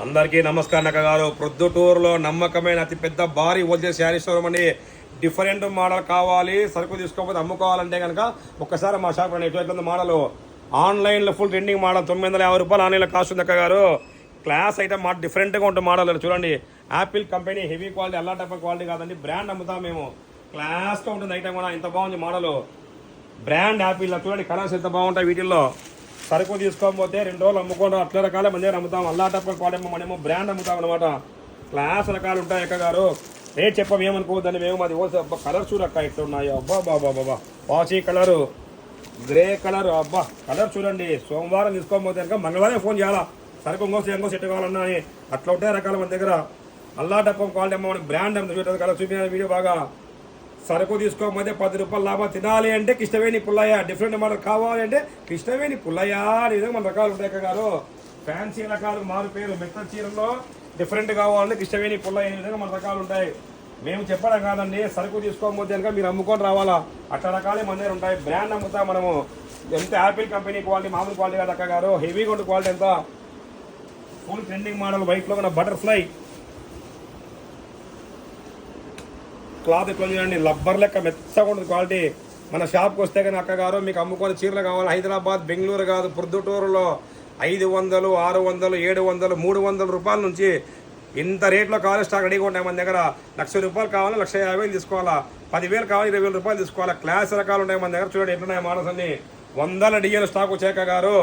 అందరికీ నమస్కారం అక్క గారు. ప్రొద్దుటూరులో నమ్మకమైన అతిపెద్ద భారీ హోల్సేల్ శారీ స్టోర్ అండి. డిఫరెంట్ మోడల్ కావాలి, సరుకు తీసుకోకపోతే అమ్ముకోవాలంటే కనుక ఒక్కసారి మా షాప్ రండి. ఎటువంటి మోడల్ ఆన్లైన్లో ఫుల్ ట్రెండింగ్ మోడల్, 950 రూపాయలు ఆన్లైన్లో కాస్ట్ ఉంది అక్క గారు. క్లాస్ ఐటమ్ మాట డిఫరెంట్గా ఉంటుంది మోడల్. చూడండి, యాపిల్ కంపెనీ హెవీ క్వాలిటీ, అల్లా టైప్ క్వాలిటీ కాదండి, బ్రాండ్ అమ్ముతాం మేము. క్లాస్గా ఉంటుంది ఐటమ్ కూడా. ఇంత బాగుంది మోడల్, బ్రాండ్ యాపిల్. చూడండి కలర్స్ ఎంత బాగుంటాయి వీటిల్లో. సరుకు తీసుకోకపోతే 2 రోజులు అమ్ముకోవడం అట్లా రకాలే మన దగ్గర అమ్ముతాం. అల్లా టైప్ క్వాలిటీ మనమేమో బ్రాండ్ అమ్ముతాం అనమాట. క్లాస్ రకాలు ఉంటాయి అక్క గారు. రేట్ చెప్పం ఏమనుకోవద్దని మేము. మాది అబ్బా కలర్ చూడక్క ఎట్లా ఉన్నాయో. అబ్బా బాబా బాబా, వాచి కలరు, గ్రే కలర్. అబ్బా కలర్ చూడండి. సోమవారం తీసుకోకపోతే కనుక మంగళవారం ఫోన్ చేయాలా, సరుకు ఇంకో సెట్ కావాలన్నా అని. అట్లా ఉంటాయి రకాలు మన దగ్గర. అల్లా టైప్ క్వాలిటీ అమ్మ మనకి బ్రాండ్ అమ్ముతుంది. కలర్ చూపించిన వీడియో బాగా. సరుకు తీసుకోకపోతే 10 రూపాయలు లాభం. తినాలి అంటే కిష్టవేణి పుల్లయ్య, డిఫరెంట్ మోడల్ కావాలి అంటే కిష్టవేణి పుల్లయ్య అనే విధంగా మన రకాలు ఉంటాయి గారు. ఫ్యాన్సీ రకాలు మారు పేరు, మెత్త చీరల్లో డిఫరెంట్ కావాలంటే కిష్టవేణి పుల్లయ్య అనే విధంగా మన రకాలు ఉంటాయి. మేము చెప్పడం కాదండి, సరుకు తీసుకోకపోతే కనుక మీరు అమ్ముకొని రావాలా. అట్లా రకాలే మన దగ్గర ఉంటాయి. బ్రాండ్ అమ్ముతాం మనము. ఎంత యాపిల్ కంపెనీ క్వాలిటీ, మామూలు క్వాలిటీ కాదు అక్క గారు. హెవీగా ఉండే క్వాలిటీ. ఎంత ఫుల్ ట్రెండింగ్ మోడల్, వైట్లో ఉన్న బటర్ఫ్లై క్లాత్ ఎట్లా చూడండి, లబ్బర్ లెక్క మెత్తగా ఉంటుంది క్వాలిటీ. మన షాప్కి వస్తే కానీ అక్క గారు మీకు అమ్ముకొని చీరలు కావాలి. హైదరాబాద్, బెంగళూరు కాదు, ప్రొద్దుటూరులో 500, 600, 700, 300 రూపాయల నుంచి ఇంత రేట్లో కావాలి. స్టాక్ రెడీగా ఉంటాయి మన దగ్గర. 1,00,000 రూపాయలు కావాలి, 1,50,000 తీసుకోవాలా. 10,000 కావాలి, 20,000 రూపాయలు తీసుకోవాలా. క్లాస్ రకాలు ఉంటాయి మన దగ్గర. చూడండి ఎట్లున్నాయి మోడల్స్ అన్ని. 100 డిజైన్ స్టాక్ వచ్చాక గారు.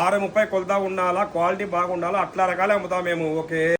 6:30 కొలత ఉండాలా, క్వాలిటీ బాగుండాలా, అట్లా రకాలే అమ్ముతాం మేము. ఓకే.